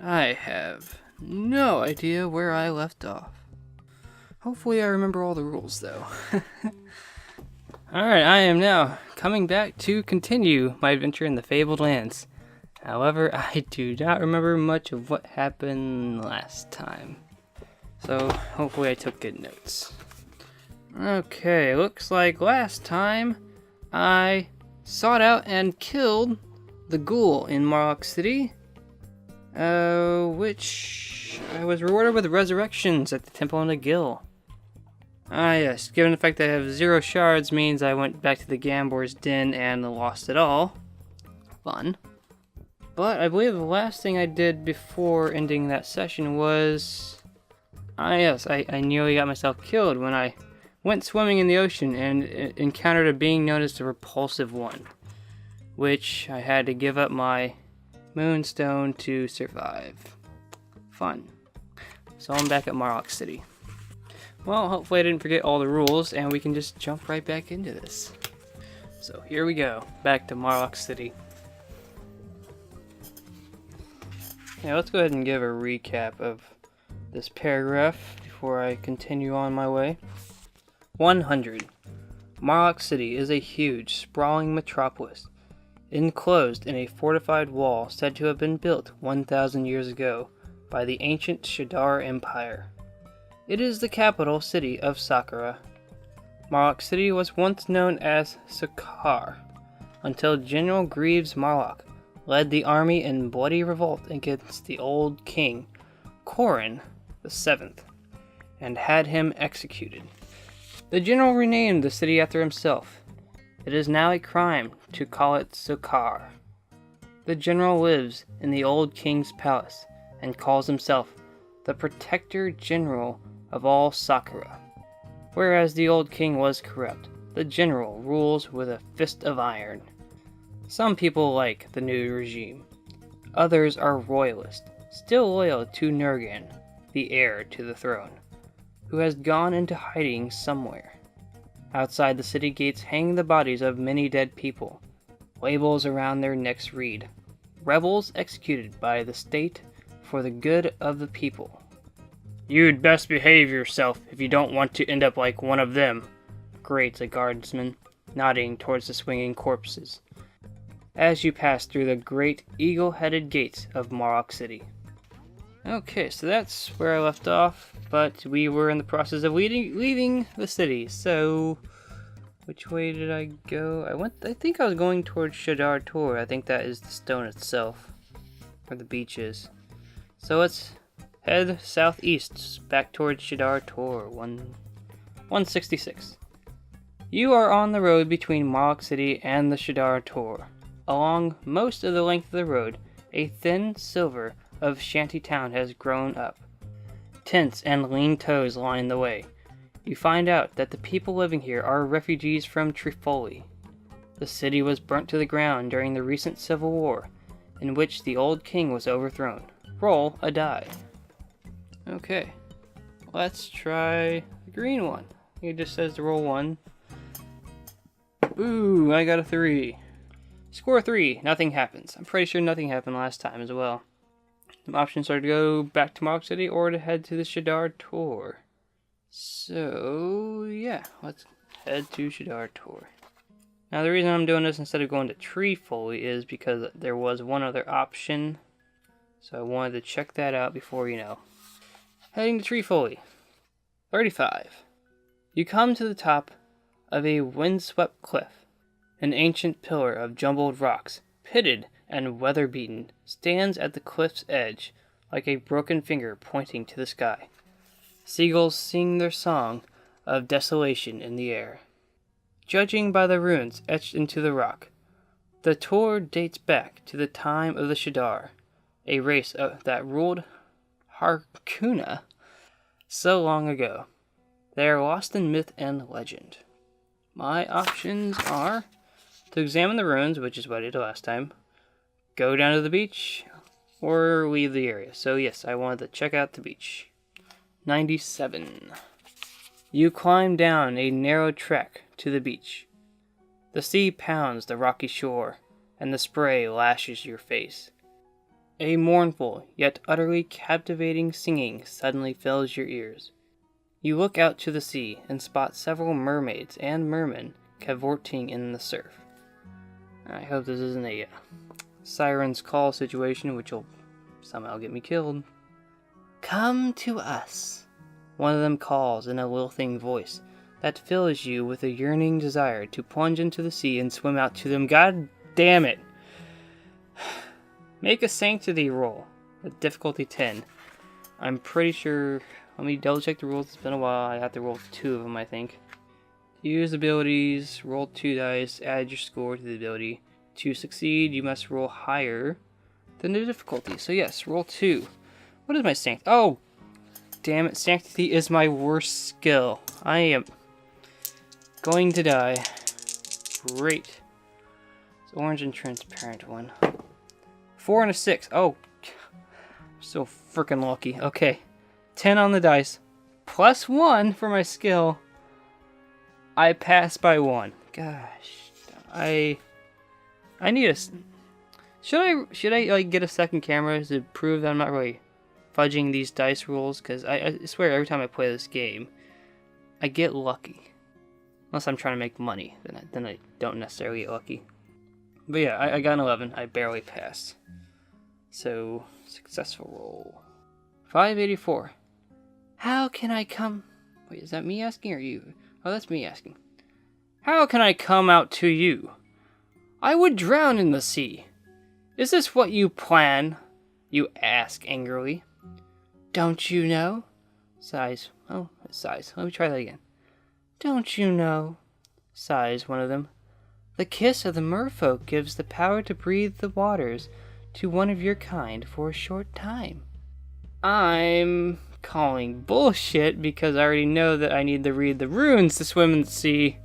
I have no idea where I left off. Hopefully I remember all the rules though. Alright, I am now coming back to continue my adventure in the Fabled Lands. However, I do not remember much of what happened last time. So, hopefully I took good notes. Okay, looks like last time I sought out and killed the ghoul in Marlock City, which I was rewarded with resurrections at the Temple in the Gill. Ah yes, given the fact that I have 0 shards means I went back to the Gambor's Den and lost it all. Fun. But I believe the last thing I did before ending that session was... I nearly got myself killed when I went swimming in the ocean and encountered a being known as the Repulsive One, which I had to give up my moonstone to survive. Fun. So I'm back at Marlock City. Well, hopefully I didn't forget all the rules and we can just jump right back into this. So here we go, back to Marlock City. Yeah, let's go ahead and give a recap of this paragraph before I continue on my way. 100. Marlock City is a huge, sprawling metropolis, enclosed in a fortified wall said to have been built 1,000 years ago by the ancient Shadar Empire. It is the capital city of Sakura. Marlock City was once known as Sakar, until General Greaves Marlock led the army in bloody revolt against the old king, Corrin VII, and had him executed. The general renamed the city after himself. It is now a crime to call it Sakar. The general lives in the old king's palace and calls himself the Protector General of all Sakura. Whereas the old king was corrupt, the general rules with a fist of iron. Some people like the new regime. Others are royalists, still loyal to Nurgan, the heir to the throne, who has gone into hiding somewhere. Outside the city gates hang the bodies of many dead people. Labels around their necks read, "Rebels executed by the state for the good of the people." "You'd best behave yourself if you don't want to end up like one of them," grates a guardsman, nodding towards the swinging corpses, as you pass through the great eagle-headed gates of Marlock City. Okay, so that's where I left off, but we were in the process of leaving the city, so... Which way did I go? I think I was going towards Shadar Tor. I think that is the stone itself, where the beach is. So let's head southeast, back towards Shadar Tor, 166. You are on the road between Marlock City and the Shadar Tor. Along most of the length of the road, a thin silver of shantytown has grown up. Tents and lean toes line the way. You find out that the people living here are refugees from Trefoille. The city was burnt to the ground during the recent civil war, in which the old king was overthrown. Roll a die. Okay, let's try the green one. It just says to roll 1. Ooh, I got a 3. Score 3, nothing happens. I'm pretty sure nothing happened last time as well. Some options are to go back to Marlock City or to head to the Shadar Tor. So, yeah, let's head to Shadar Tor. Now, the reason I'm doing this instead of going to Trefoille is because there was one other option. So I wanted to check that out before, heading to Trefoille. 35. You come to the top of a windswept cliff. An ancient pillar of jumbled rocks, pitted and weather-beaten, stands at the cliff's edge like a broken finger pointing to the sky. Seagulls sing their song of desolation in the air. Judging by the runes etched into the rock, the Tor dates back to the time of the Shadar, a race that ruled Harkuna so long ago. They are lost in myth and legend. My options are to examine the ruins, which is what I did last time, go down to the beach, or leave the area. So yes, I wanted to check out the beach. 97. You climb down a narrow trek to the beach. The sea pounds the rocky shore, and the spray lashes your face. A mournful, yet utterly captivating singing suddenly fills your ears. You look out to the sea and spot several mermaids and mermen cavorting in the surf. I hope this isn't a siren's call situation, which will somehow get me killed. Come to us, one of them calls in a lilting voice that fills you with a yearning desire to plunge into the sea and swim out to them. God damn it! Make a sanctity roll with difficulty 10. I'm pretty sure. Let me double check the rules. It's been a while. I have to roll 2 of them, I think. Use abilities. Roll 2 dice. Add your score to the ability. To succeed, you must roll higher than the difficulty. So yes, roll 2. What is my sanctity? Oh, damn it! Sanctity is my worst skill. I am going to die. Great. It's orange and transparent one. 4 and a 6. Oh, so freaking lucky. Okay. 10 on the dice. Plus 1 for my skill. I pass by 1. Gosh. I need a... Should I like get a second camera to prove that I'm not really fudging these dice rules? Because I swear every time I play this game, I get lucky. Unless I'm trying to make money. Then I don't necessarily get lucky. But yeah, I got an 11. I barely passed. So, successful roll. 584. How can I come... Wait, is that me asking or you? Oh, that's me asking. How can I come out to you? I would drown in the sea. Is this what you plan? You ask angrily. Don't you know? Sighs. Oh, it sighs. Let me try that again. Don't you know? Sighs one of them. The kiss of the merfolk gives the power to breathe the waters to one of your kind for a short time. I'm calling bullshit because I already know that I need to read the runes to swim in the sea.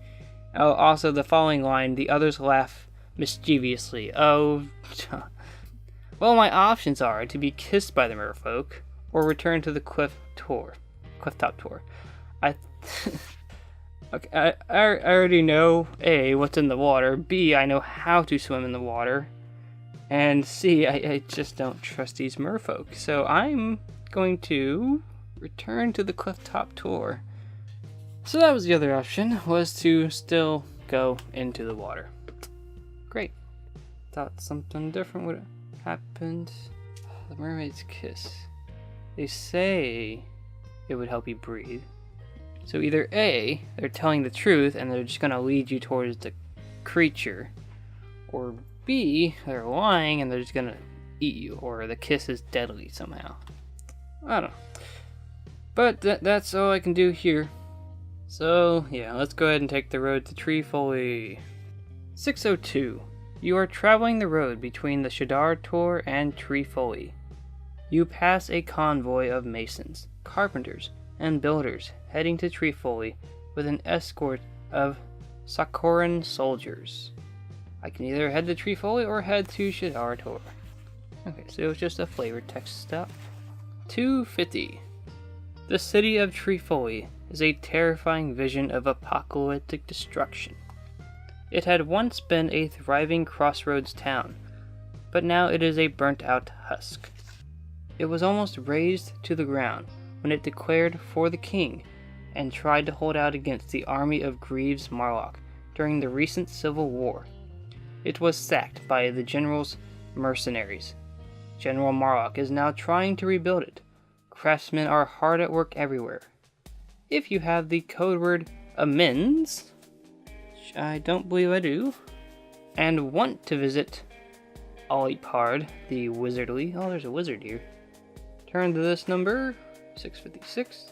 Oh, also the following line, the others laugh mischievously. Oh, well, my options are to be kissed by the merfolk or return to the clifftop tour. Okay, I already know A, what's in the water, B, I know how to swim in the water, and C, I just don't trust these merfolk. So I'm going to return to the clifftop tour. So that was the other option, was to still go into the water. Great. Thought something different would have happened. The mermaid's kiss. They say it would help you breathe. So either A, they're telling the truth and they're just going to lead you towards the creature, or B, they're lying and they're just going to eat you, or the kiss is deadly somehow. I don't know. But that's all I can do here. So, yeah, let's go ahead and take the road to Trefoille. 602. You are traveling the road between the Shadar Tor and Trefoille. You pass a convoy of masons, carpenters, and builders heading to Trefoille with an escort of Sakoran soldiers. I can either head to Trefoille or head to Shadar Tor. Okay, so it's just a flavored text stop. 250. The city of Trefoille is a terrifying vision of apocalyptic destruction. It had once been a thriving crossroads town, but now it is a burnt-out husk. It was almost razed to the ground when it declared for the king and tried to hold out against the army of Greaves Marlock during the recent civil war. It was sacked by the general's mercenaries. General Marlock is now trying to rebuild it. Craftsmen are hard at work everywhere. If you have the code word amends, which I don't believe I do, and want to visit Olipard, the wizardly, oh, there's a wizard here, turn to this number, 656.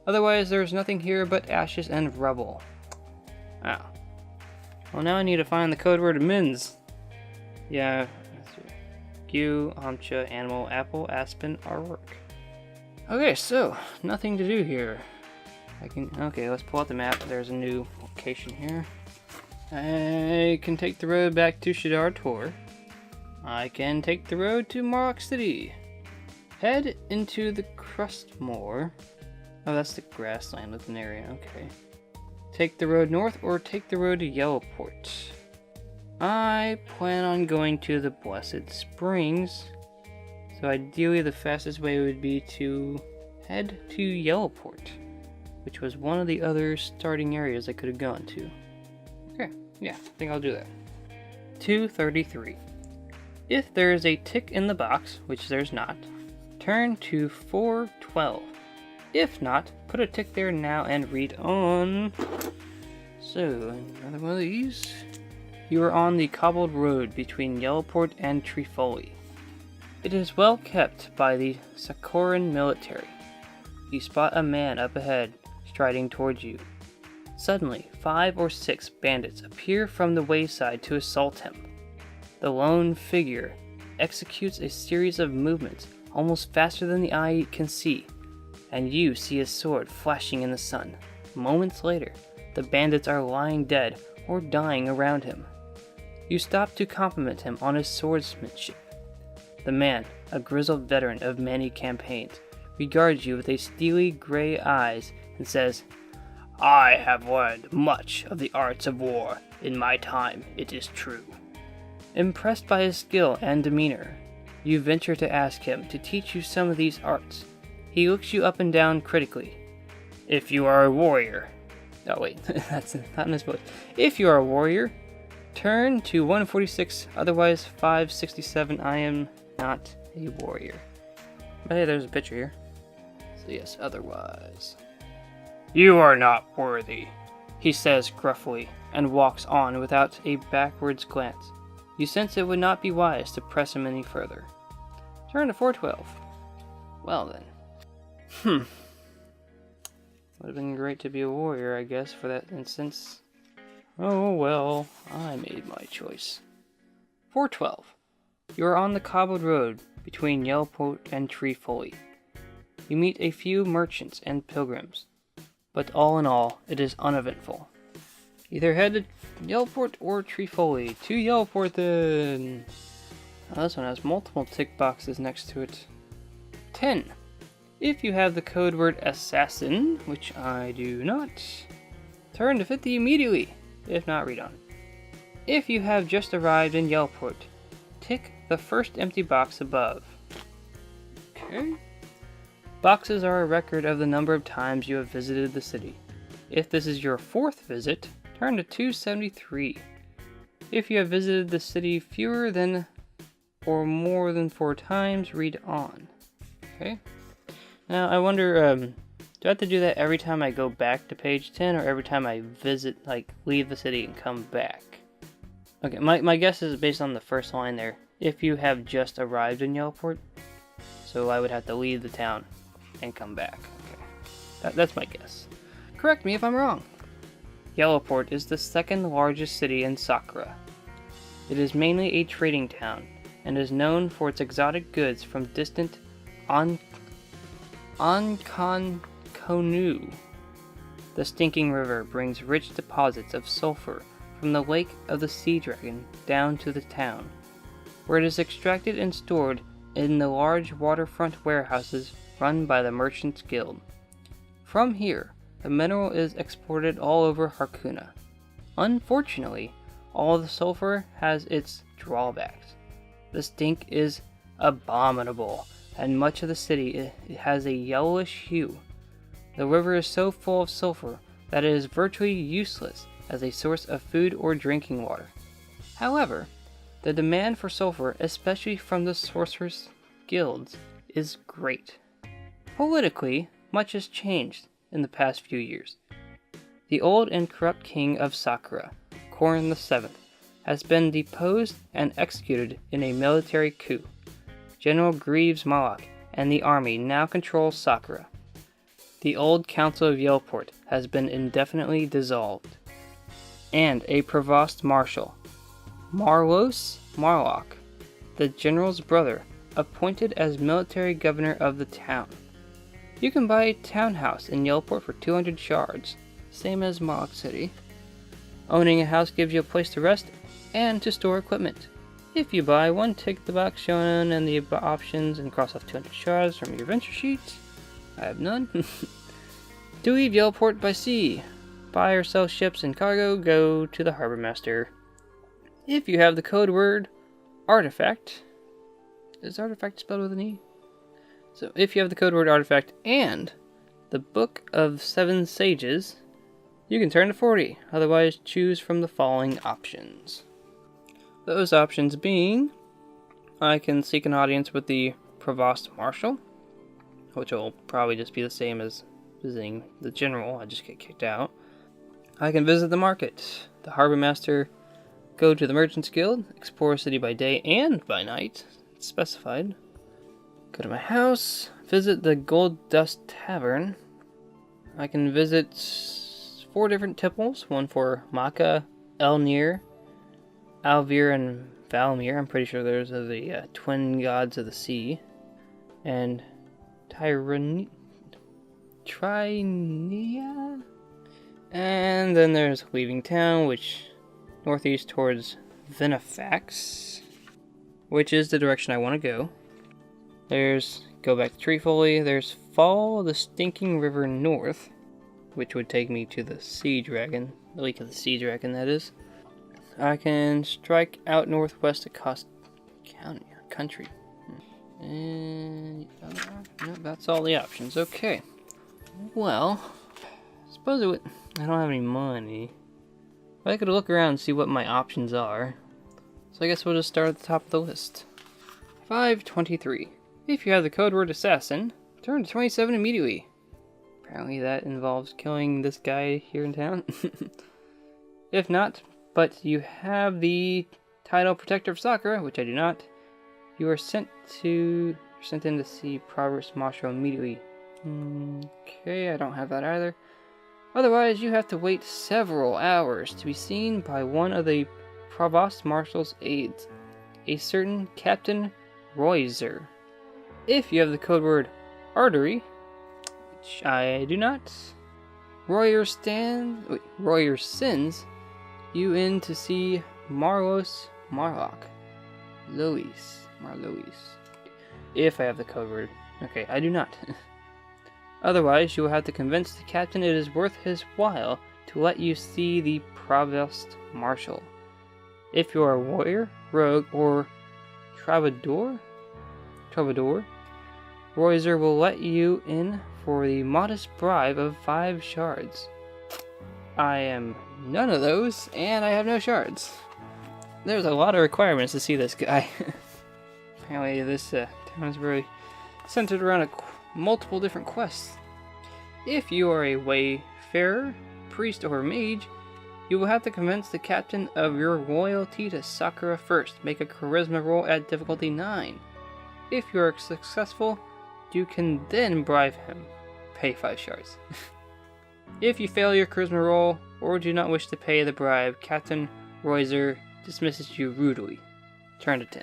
Otherwise, there's nothing here but ashes and rubble. Ah. Well, now I need to find the code word amends. Yeah, that's right. Q, Amcha, Animal, Apple, Aspen, Artwork. Okay, so, nothing to do here. Okay, let's pull out the map. There's a new location here. I can take the road back to Shadar Tor. I can take the road to Marlock City. Head into the Crustmoor. Oh, that's the grassland with an area, okay. Take the road north or take the road to Yellowport. I plan on going to the Blessed Springs. So ideally the fastest way would be to head to Yellowport, which was one of the other starting areas I could have gone to. Okay, yeah, I think I'll do that. 233. If there is a tick in the box, which there's not, turn to 412. If not, put a tick there now and read on. So, another one of these. You are on the cobbled road between Yellowport and Trefoille. It is well kept by the Sakoran military. You spot a man up ahead, striding towards you. Suddenly, 5 or 6 bandits appear from the wayside to assault him. The lone figure executes a series of movements almost faster than the eye can see, and you see his sword flashing in the sun. Moments later, the bandits are lying dead or dying around him. You stop to compliment him on his swordsmanship. The man, a grizzled veteran of many campaigns, regards you with a steely gray eyes and says, "I have learned much of the arts of war in my time, it is true." Impressed by his skill and demeanor, you venture to ask him to teach you some of these arts. He looks you up and down critically. If you are a warrior... Oh wait, that's not in his voice. If you are a warrior, turn to 146, otherwise 567. I am not a warrior. But hey, there's a picture here. So yes, otherwise. You are not worthy, he says gruffly, and walks on without a backwards glance. You sense it would not be wise to press him any further. Turn to 412. Well then. Would have been great to be a warrior, I guess, for that instance. Oh well, I made my choice. 412. You are on the cobbled road between Yellowport and Trefoille. You meet a few merchants and pilgrims, but all in all, it is uneventful. Either head to Yellowport or Trefoille. To Yellowport then! Oh, this one has multiple tick boxes next to it. 10. If you have the code word assassin, which I do not, turn to 50 immediately. If not, read on. If you have just arrived in Yellowport, tick the first empty box above. Okay. Boxes are a record of the number of times you have visited the city. If this is your 4th visit, turn to 273. If you have visited the city fewer than or more than 4 times, read on. Okay. Now, I wonder, do I have to do that every time I go back to page 10, or every time I visit, leave the city and come back? Okay, my guess is based on the first line there. If you have just arrived in Yellowport, so I would have to leave the town and come back. Okay, that's my guess. Correct me if I'm wrong. Yellowport is the 2nd largest city in Sakura. It is mainly a trading town, and is known for its exotic goods from distant Ankonkonu. The Stinking River brings rich deposits of sulfur from the Lake of the Sea Dragon down to the town, where it is extracted and stored in the large waterfront warehouses run by the Merchants Guild. From here, the mineral is exported all over Harkuna. Unfortunately, all the sulfur has its drawbacks. The stink is abominable, and much of the city has a yellowish hue. The river is so full of sulfur that it is virtually useless as a source of food or drinking water. However, the demand for sulfur, especially from the sorcerers' guilds, is great. Politically, much has changed in the past few years. The old and corrupt king of Sakura, Korin VII, has been deposed and executed in a military coup. General Greaves Moloch and the army now control Sakura. The old Council of Yellowport has been indefinitely dissolved, and a provost marshal, Marlos Marlock, the general's brother, appointed as military governor of the town. You can buy a townhouse in Yellowport for 200 shards, same as Moloch City. Owning a house gives you a place to rest and to store equipment. If you buy one, tick the box shown and the options and cross off 200 shards from your venture sheet. I have none. To leave Yellowport by sea, buy or sell ships and cargo, go to the harbor master. If you have the code word artifact, Is artifact spelled with an E? So if you have the code word artifact and the Book of Seven Sages, you can turn to 40. Otherwise, choose from the following options. Those options being, I can seek an audience with the Provost Marshal, which will probably just be the same as visiting the General. I just get kicked out. I can visit the market, the Harbor Master, go to the Merchants Guild, explore a city by day and by night, it's specified. Go to my house, visit the Gold Dust Tavern. I can visit 4 different temples, one for Maka, Elnir, Alvir, and Valmir. I'm pretty sure those are the twin gods of the sea. And Trinia? And then there's Leaving Town, which northeast towards Vinifax, which is the direction I want to go. There's go back to Trefoille. There's Follow the Stinking River north, which would take me to the Sea Dragon, the Lake of the Sea Dragon, that is. I can strike out northwest across country. And no, that's all the options. Okay. Well, I suppose it would. I don't have any money, but I could look around and see what my options are. So I guess we'll just start at the top of the list. 523. If you have the code word assassin, turn to 27 immediately. Apparently that involves killing this guy here in town. If not, but you have the title Protector of Sakura, which I do not, you are sent in to see Provost Marshal immediately. Okay, I don't have that either. Otherwise, you have to wait several hours to be seen by one of the Provost Marshal's aides, a certain Captain Royzer. If you have the code word artery, which I do not, Royer sends you in to see Marlois. If I have the code word. Okay, I do not. Otherwise, you will have to convince the captain it is worth his while to let you see the Provost Marshal. If you are a warrior, rogue, or troubadour, Royzer will let you in for the modest bribe of 5 shards. I am none of those, and I have no shards. There's a lot of requirements to see this guy. Apparently this town is very centered around multiple different quests. If you are a wayfarer, priest, or mage, you will have to convince the captain of your loyalty to Sakura first. Make a charisma roll at difficulty 9. If you are successful, you can then bribe him. Pay 5 shards. If you fail your charisma roll, or do not wish to pay the bribe, Captain Royzer dismisses you rudely. Turn to 10.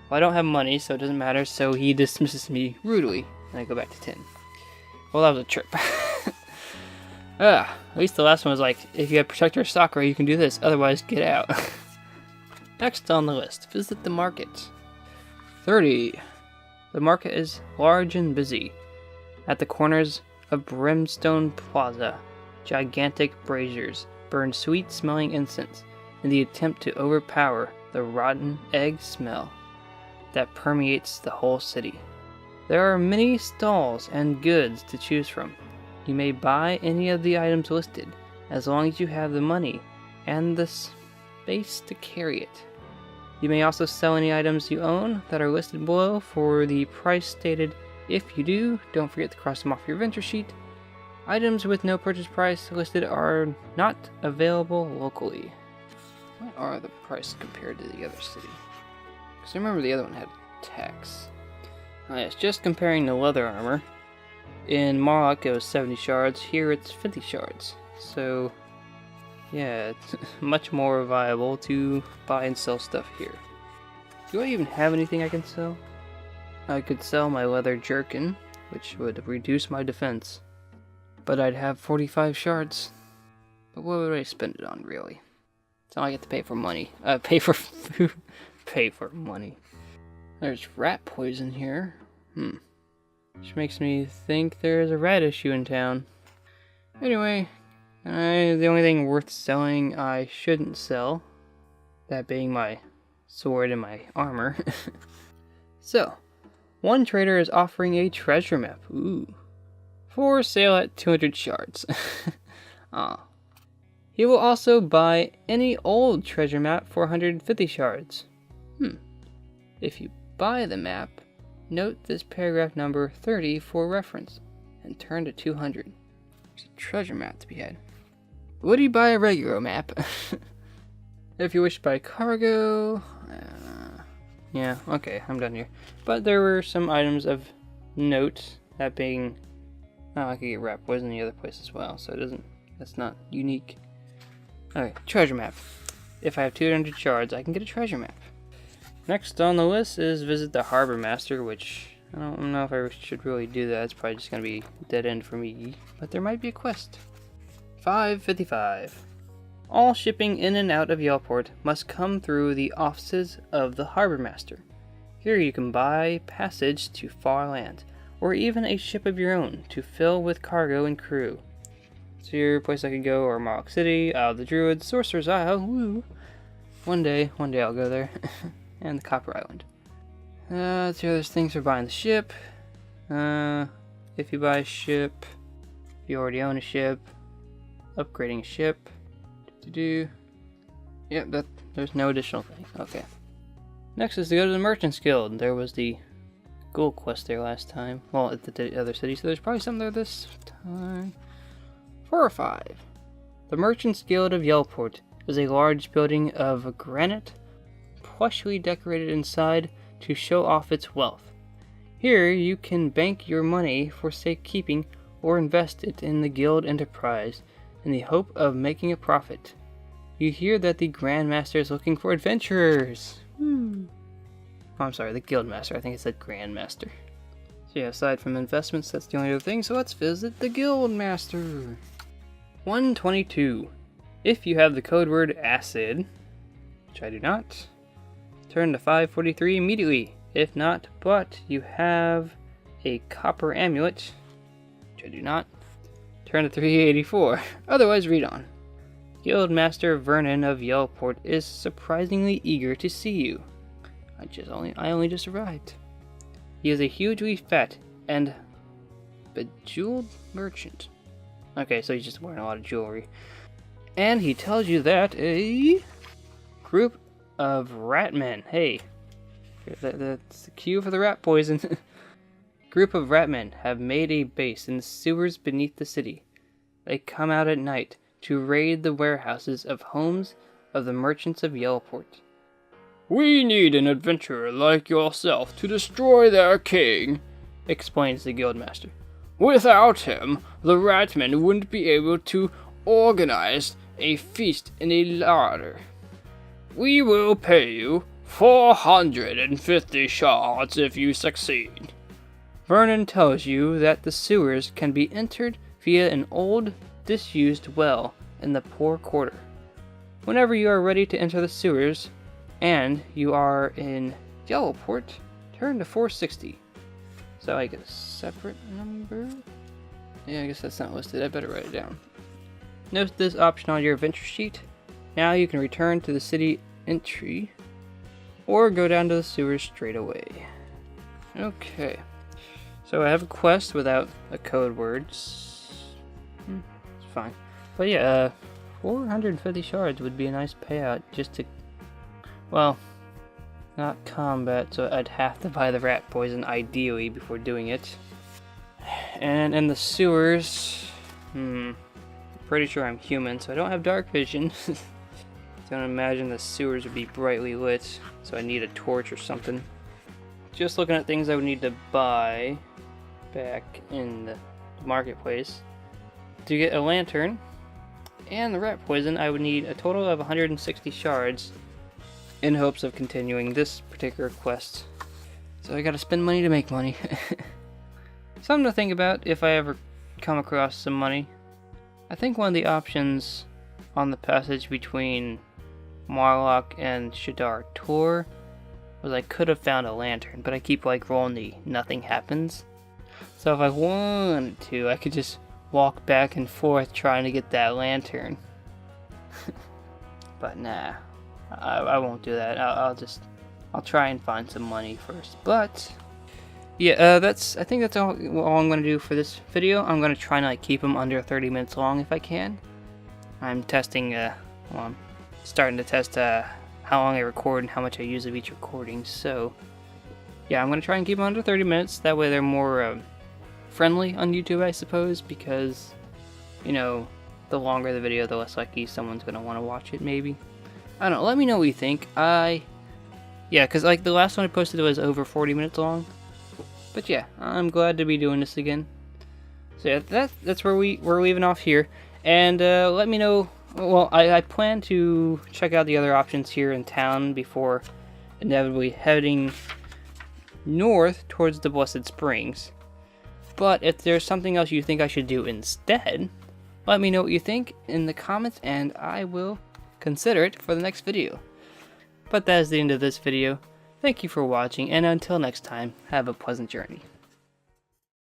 Well, I don't have money, so it doesn't matter, so he dismisses me rudely, and I go back to 10. Well, that was a trip. At least the last one was like, if you have Protector of Sakura, you can do this, otherwise get out. Next on the list, visit the market. 30. The market is large and busy. At the corners of Brimstone Plaza, gigantic braziers burn sweet-smelling incense in the attempt to overpower the rotten egg smell that permeates the whole city. There are many stalls and goods to choose from. You may buy any of the items listed, as long as you have the money and the space to carry it. You may also sell any items you own that are listed below for the price stated. If you do, don't forget to cross them off your venture sheet. Items with no purchase price listed are not available locally. What are the prices compared to the other city? Because I remember the other one had tax. Oh yes, just comparing the leather armor. In Marlock it was 70 shards, here it's 50 shards. So, yeah, it's much more viable to buy and sell stuff here. Do I even have anything I can sell? I could sell my leather jerkin, which would reduce my defense. But I'd have 45 shards. But what would I spend it on, really? So I get to pay for money. Pay for food. Pay for money. There's rat poison here. Which makes me think there's a rat issue in town. Anyway, the only thing worth selling I shouldn't sell, that being my sword and my armor. So, one trader is offering a treasure map. Ooh. For sale at 200 shards. Ah. He will also buy any old treasure map for 150 shards. If you buy the map, note this paragraph number 30 for reference, and turn to 200. There's a treasure map to be had. Would he buy a regular map? If you wish to buy cargo... yeah, okay, I'm done here. But there were some items of note, that being... oh, I could get rat poison in the other place as well, so it doesn't... that's not unique. Okay, treasure map. If I have 200 shards, I can get a treasure map. Next on the list is visit the Harbor Master, which I don't know if I should really do that. It's probably just going to be dead end for me, but there might be a quest. 555. All shipping in and out of Yellport must come through the offices of the Harbor Master. Here you can buy passage to far land, or even a ship of your own to fill with cargo and crew. So your place I could go are Mark City, Isle of the Druids, Sorcerer's Isle, woo! One day I'll go there. And the Copper Island. Let's see, there's things for buying the ship. If you buy a ship, if you already own a ship, upgrading a ship. Yep, there's no additional thing. Okay. Next is to go to the Merchants Guild. There was the gold quest there last time. Well, at the other city, so there's probably something there this time. 4 or 5. The Merchants Guild of Yellport is a large building of granite, plushly decorated inside to show off its wealth. Here you can bank your money for safekeeping or invest it in the guild enterprise in the hope of making a profit. You hear that the Grand Master is looking for adventurers. Oh, I'm sorry, the Guild Master. I think it said Grand Master. So yeah, aside from investments, that's the only other thing, so let's visit the Guild Master. 122. If you have the code word acid, which I do not, turn to 543 immediately. If not, but you have a copper amulet, which I do not, turn to 384. Otherwise, read on. Guildmaster Vernon of Yellport is surprisingly eager to see you. I only just arrived. He is a hugely fat and bejeweled merchant. Okay, so he's just wearing a lot of jewelry. And he tells you that a group of ratmen, hey, that's the cue for the rat poison. Group of ratmen have made a base in the sewers beneath the city. They come out at night to raid the warehouses of homes of the merchants of Yellport. We need an adventurer like yourself to destroy their king, explains the guildmaster. Without him, the ratmen wouldn't be able to organize a feast in a larder. We will pay you 450 shards if you succeed. Vernon tells you that the sewers can be entered via an old, disused well in the poor quarter. Whenever you are ready to enter the sewers, and you are in Yellowport, turn to 460. So I get a separate number? Yeah, I guess that's not listed. I better write it down. Note this option on your adventure sheet. Now you can return to the city entry, or go down to the sewers straight away. Okay. So I have a quest without a code word. It's fine. But yeah, 450 shards would be a nice payout just to, well, not combat, so I'd have to buy the rat poison ideally before doing it. And in the sewers, pretty sure I'm human, so I don't have dark vision. Don't imagine the sewers would be brightly lit, so I need a torch or something. Just looking at things I would need to buy back in the marketplace. To get a lantern and the rat poison, I would need a total of 160 shards in hopes of continuing this particular quest. So I gotta spend money to make money. Something to think about if I ever come across some money. I think one of the options on the passage between Marlock and Shadar Tor was I could have found a lantern, but I keep like rolling the nothing happens. So if I wanted to, I could just walk back and forth trying to get that lantern. But nah, I won't do that. I'll just I'll try and find some money first. But yeah, I think that's all I'm gonna do for this video. I'm gonna try and like keep them under 30 minutes long if I can. I'm testing. Well, I'm starting to test how long I record and how much I use of each recording. So yeah, I'm gonna try and keep them under 30 minutes. That way they're more friendly on YouTube, I suppose, because you know, the longer the video, the less likely someone's gonna want to watch it. Maybe. I don't know. Let me know what you think. Yeah, because like the last one I posted was over 40 minutes long. But yeah, I'm glad to be doing this again. So yeah, that's where we're leaving off here. And let me know. Well, I plan to check out the other options here in town before inevitably heading north towards the Blessed Springs. But if there's something else you think I should do instead, let me know what you think in the comments and I will consider it for the next video. But that is the end of this video. Thank you for watching, and until next time, have a pleasant journey.